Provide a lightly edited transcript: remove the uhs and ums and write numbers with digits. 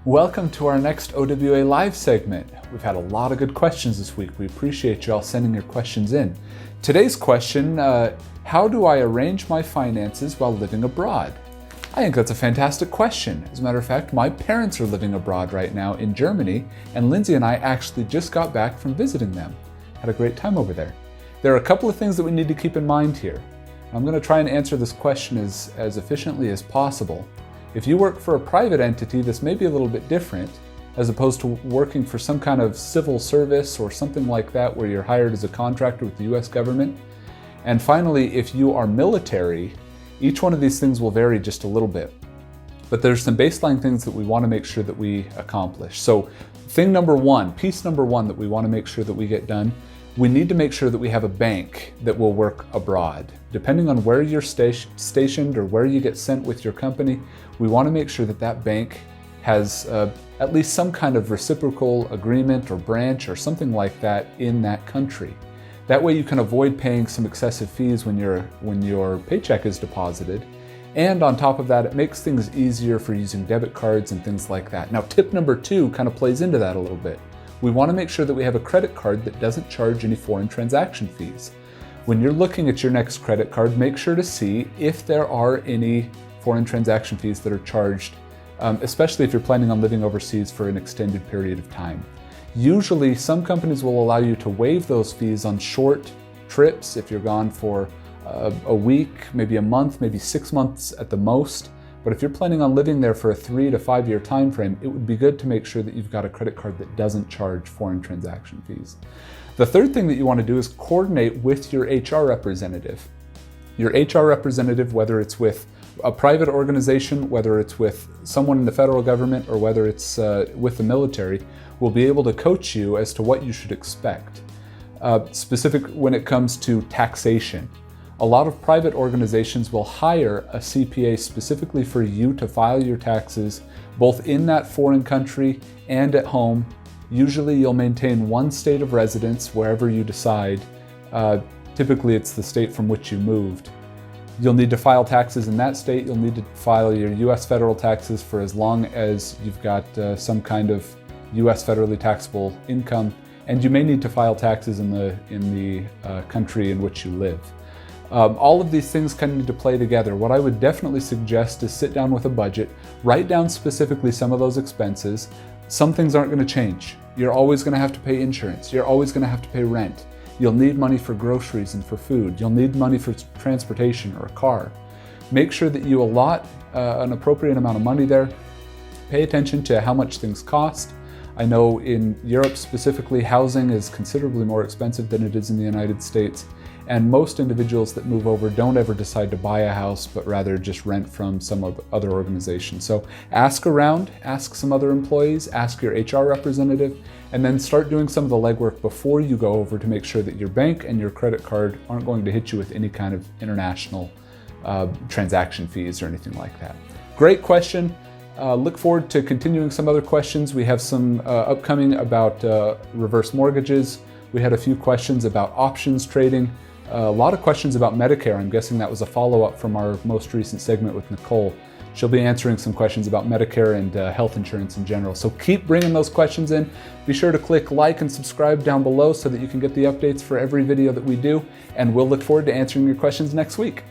Welcome to our next OWA Live segment. We've had a lot of good questions this week. We appreciate you all sending your questions in. Today's question, how do I arrange my finances while living abroad? I think that's a fantastic question. As a matter of fact, my parents are living abroad right now in Germany, and Lindsay and I actually just got back from visiting them. Had a great time over there. There are a couple of things that we need to keep in mind here. I'm going to try and answer this question as efficiently as possible. If you work for a private entity, this may be a little bit different, as opposed to working for some kind of civil service or something like that where you're hired as a contractor with the US government. And finally, if you are military, each one of these things will vary just a little bit. But there's some baseline things that we want to make sure that we accomplish. So thing number one, piece number one that we want to make sure that we get done, we need to make sure that we have a bank that will work abroad. Depending on where you're stationed or where you get sent with your company, we want to make sure that that bank has at least some kind of reciprocal agreement or branch or something like that in that country. That way you can avoid paying some excessive fees when your paycheck is deposited. And on top of that, it makes things easier for using debit cards and things like that. Now, tip number two kind of plays into that a little bit. We want to make sure that we have a credit card that doesn't charge any foreign transaction fees. When you're looking at your next credit card, make sure to see if there are any foreign transaction fees that are charged, especially if you're planning on living overseas for an extended period of time. Usually, some companies will allow you to waive those fees on short trips if you're gone for a week, maybe a month, maybe 6 months at the most. But if you're planning on living there for a 3 to 5 year time frame, it would be good to make sure that you've got a credit card that doesn't charge foreign transaction fees. The third thing that you want to do is coordinate with your HR representative. Your HR representative, whether it's with a private organization, whether it's with someone in the federal government, or whether it's with the military, will be able to coach you as to what you should expect. Specific when it comes to taxation. A lot of private organizations will hire a CPA specifically for you to file your taxes, both in that foreign country and at home. Usually you'll maintain one state of residence wherever you decide. Typically it's the state from which you moved. You'll need to file taxes in that state. You'll need to file your US federal taxes for as long as you've got some kind of US federally taxable income. And you may need to file taxes in the country in which you live. All of these things kind of need to play together. What I would definitely suggest is sit down with a budget, write down specifically some of those expenses. Some things aren't going to change. You're always going to have to pay insurance. You're always going to have to pay rent. You'll need money for groceries and for food. You'll need money for transportation or a car. Make sure that you allot an appropriate amount of money there. Pay attention to how much things cost. I know in Europe specifically, housing is considerably more expensive than it is in the United States. And most individuals that move over don't ever decide to buy a house, but rather just rent from some other organization. So ask around, ask some other employees, ask your HR representative, and then start doing some of the legwork before you go over to make sure that your bank and your credit card aren't going to hit you with any kind of international transaction fees or anything like that. Great question. Look forward to continuing some other questions. We have some upcoming about reverse mortgages. We had a few questions about options trading. A lot of questions about Medicare. I'm guessing that was a follow-up from our most recent segment with Nicole. She'll be answering some questions about Medicare and health insurance in general. So keep bringing those questions in. Be sure to click like and subscribe down below so that you can get the updates for every video that we do. And we'll look forward to answering your questions next week.